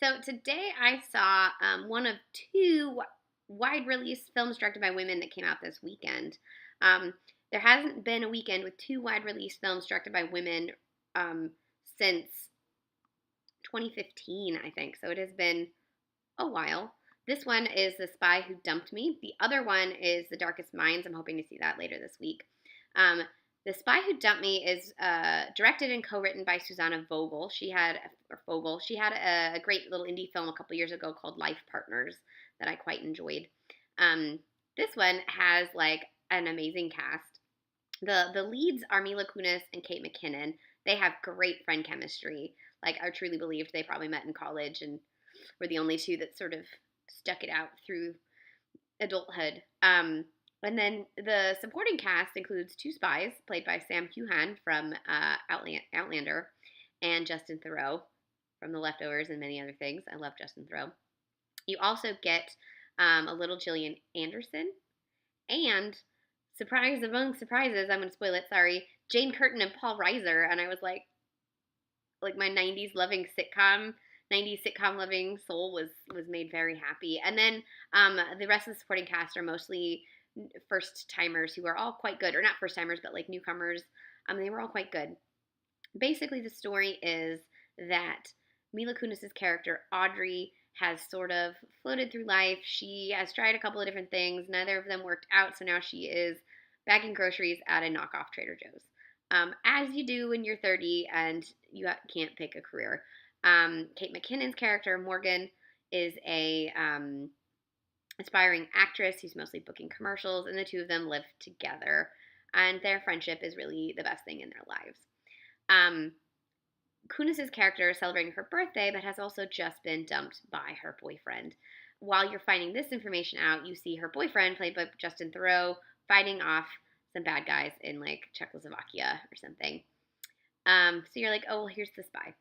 So today I saw one of two wide release films directed by women that came out this weekend. Um, there hasn't been a weekend with two wide release films directed by women um, since 2015, I think. So it has been a while. This one is The Spy Who Dumped Me. The other one is The Darkest Minds. I'm hoping to see that later this week. Um, the Spy Who Dumped Me is directed and co-written by Susanna Vogel. She had a great little indie film a couple years ago called Life Partners that I quite enjoyed. This one has like an amazing cast. The leads are Mila Kunis and Kate McKinnon. They have great friend chemistry. Like I truly believed they probably met in college and were the only two that sort of stuck it out through adulthood. And then the supporting cast includes two spies played by Sam Heughan from Outlander and Justin Theroux from The Leftovers and many other things. I love Justin Theroux. You also get a little Gillian Anderson and surprise among surprises, I'm going to spoil it, sorry, Jane Curtin and Paul Reiser. And I was like my 90s sitcom loving soul was made very happy. And then the rest of the supporting cast are mostly first timers who are all quite good, or not first timers, but like newcomers. They were all quite good. Basically, the story is that Mila Kunis's character Audrey has sort of floated through life. She has tried a couple of different things. Neither of them worked out, so now she is bagging groceries at a knockoff Trader Joe's. As you do when you're 30 and you can't pick a career. Kate McKinnon's character, Morgan, is a aspiring actress who's mostly booking commercials, and the two of them live together, and their friendship is really the best thing in their lives. Kunis' character is celebrating her birthday, but has also just been dumped by her boyfriend. While you're finding this information out, you see her boyfriend, played by Justin Theroux, fighting off some bad guys in like Czechoslovakia or something. So you're like, oh, well, here's the spy.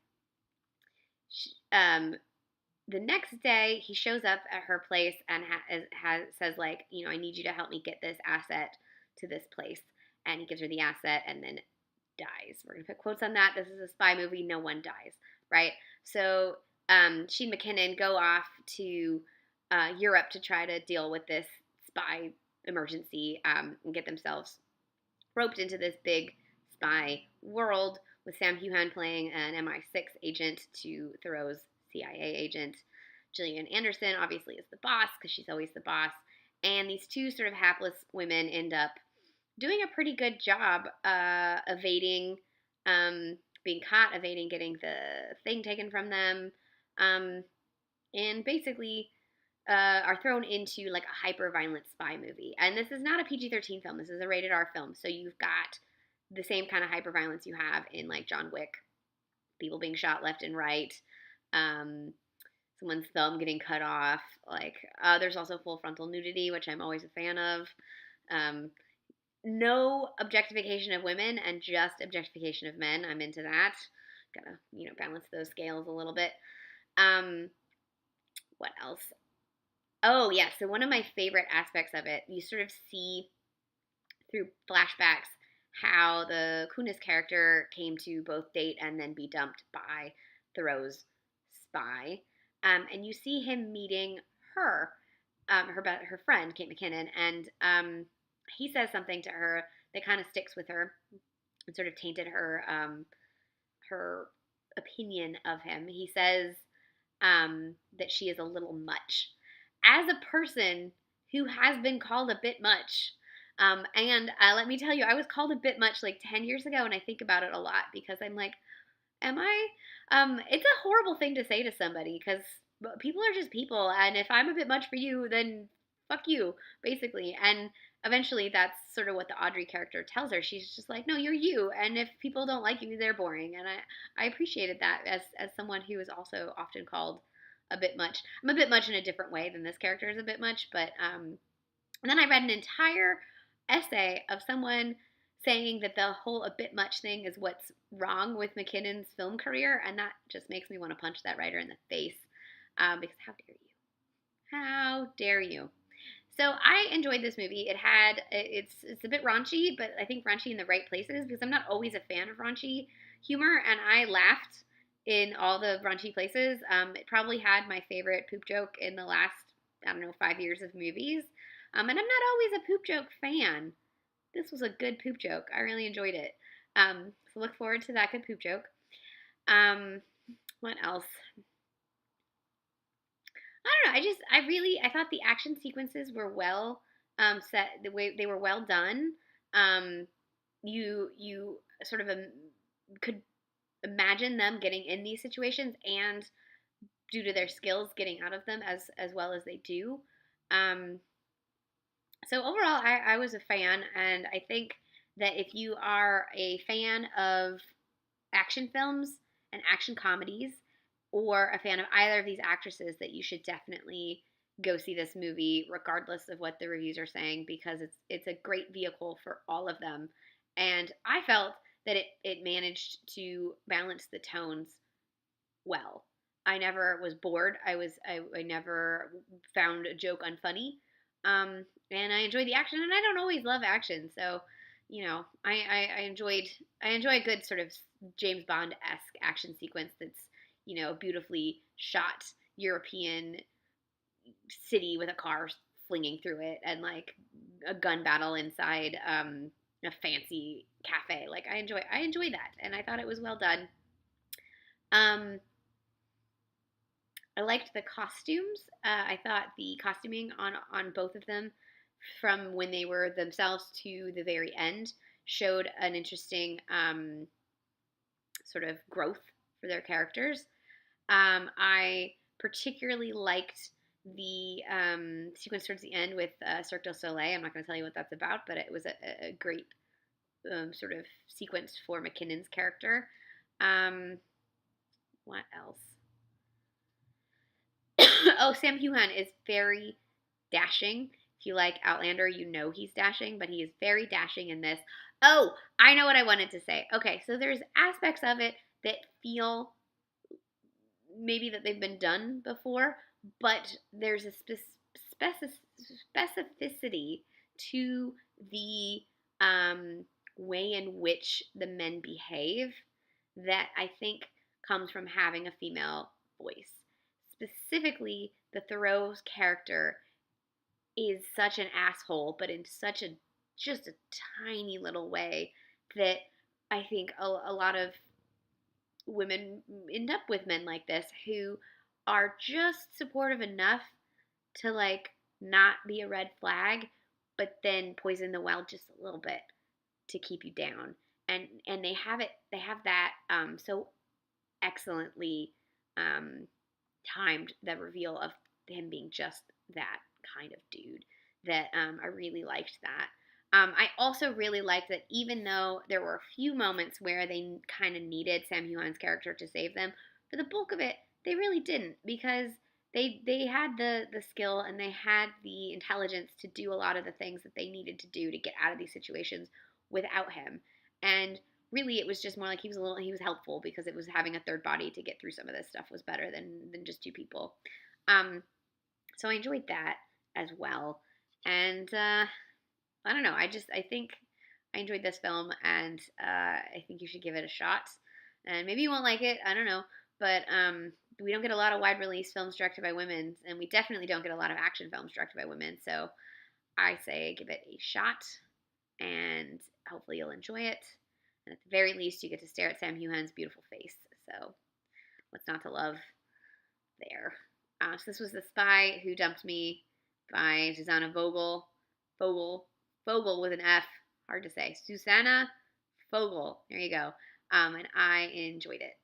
The next day, he shows up at her place and says like, I need you to help me get this asset to this place. And he gives her the asset and then dies. We're going to put quotes on that. This is a spy movie. No one dies, right? So she and McKinnon go off to Europe to try to deal with this spy emergency and get themselves roped into this big spy world with Sam Heughan playing an MI6 agent to Theroux's CIA agent. Gillian Anderson obviously is the boss because she's always the boss. And these two sort of hapless women end up doing a pretty good job evading, being caught, evading getting the thing taken from them, and basically are thrown into like a hyper-violent spy movie. And this is not a PG-13 film. This is a rated R film. So you've got the same kind of hyper-violence you have in like John Wick. People being shot left and right. Someone's thumb getting cut off. There's also full frontal nudity, which I'm always a fan of. No objectification of women and just objectification of men. I'm into that. Gotta, balance those scales a little bit. What else? Oh, yeah. So one of my favorite aspects of it, you sort of see through flashbacks how the Kunis character came to both date and then be dumped by Theroux's spy. And you see him meeting her friend, Kate McKinnon, and he says something to her that kind of sticks with her and sort of tainted her her opinion of him. He says that she is a little much. As a person who has been called a bit much, and let me tell you, I was called a bit much like 10 years ago, and I think about it a lot because I'm like, am I? It's a horrible thing to say to somebody because people are just people, and if I'm a bit much for you, then fuck you, basically. And eventually that's sort of what the Audrey character tells her. She's just like, no, you're you, and if people don't like you, they're boring. And I appreciated that as someone who is also often called a bit much. I'm a bit much in a different way than this character is a bit much, but and then I read an entire essay of someone saying that the whole a bit much thing is what's wrong with McKinnon's film career, and that just makes me want to punch that writer in the face, because how dare you? How dare you? So I enjoyed this movie. It's a bit raunchy, but I think raunchy in the right places because I'm not always a fan of raunchy humor, and I laughed in all the raunchy places. It probably had my favorite poop joke in the last, I don't know, 5 years of movies. And I'm not always a poop joke fan. This was a good poop joke. I really enjoyed it. So look forward to that good poop joke. Um, what else? I don't know. I thought the action sequences were well set. The way they were well done. Um, you sort of could imagine them getting in these situations, and due to their skills, getting out of them as well as they do. Um, so overall, I was a fan, and I think that if you are a fan of action films and action comedies, or a fan of either of these actresses, that you should definitely go see this movie, regardless of what the reviews are saying, because it's a great vehicle for all of them. And I felt that it managed to balance the tones well. I never was bored. I never found a joke unfunny. And I enjoyed the action, and I don't always love action, so I enjoy a good sort of James Bond esque action sequence that's beautifully shot European city with a car flinging through it, and like a gun battle inside a fancy cafe. Like I enjoy that, and I thought it was well done. Um, I liked the costumes. I thought the costuming on both of them, from when they were themselves to the very end, showed an interesting sort of growth for their characters. I particularly liked the sequence towards the end with Cirque du Soleil. I'm not going to tell you what that's about, but it was a great sort of sequence for McKinnon's character. What else? Oh, Sam Heughan is very dashing. If you like Outlander, you know he's dashing, but he is very dashing in this. Oh, I know what I wanted to say. Okay, so there's aspects of it that feel maybe that they've been done before, but there's a specificity to the way in which the men behave that I think comes from having a female voice. Specifically, the Theroux character is such an asshole, but in such a just a tiny little way that I think a lot of women end up with men like this who are just supportive enough to like not be a red flag, but then poison the well just a little bit to keep you down. And they have that so excellently um, timed, the reveal of him being just that kind of dude, that I really liked that. I also really liked that even though there were a few moments where they kind of needed Sam Heughan's character to save them, for the bulk of it, they really didn't, because they had the skill and they had the intelligence to do a lot of the things that they needed to do to get out of these situations without him. And really it was just more like he was helpful, because it was having a third body to get through some of this stuff was better than just two people. So I enjoyed that as well. And I don't know, I think I enjoyed this film, and I think you should give it a shot. And maybe you won't like it, I don't know, but we don't get a lot of wide release films directed by women, and we definitely don't get a lot of action films directed by women, so I say give it a shot, and hopefully you'll enjoy it. And at the very least, you get to stare at Sam Heughan's beautiful face. So, what's not to love there? So this was The Spy Who Dumped Me by Susanna Vogel. Fogel with an F. Hard to say. Susanna Fogel. There you go. And I enjoyed it.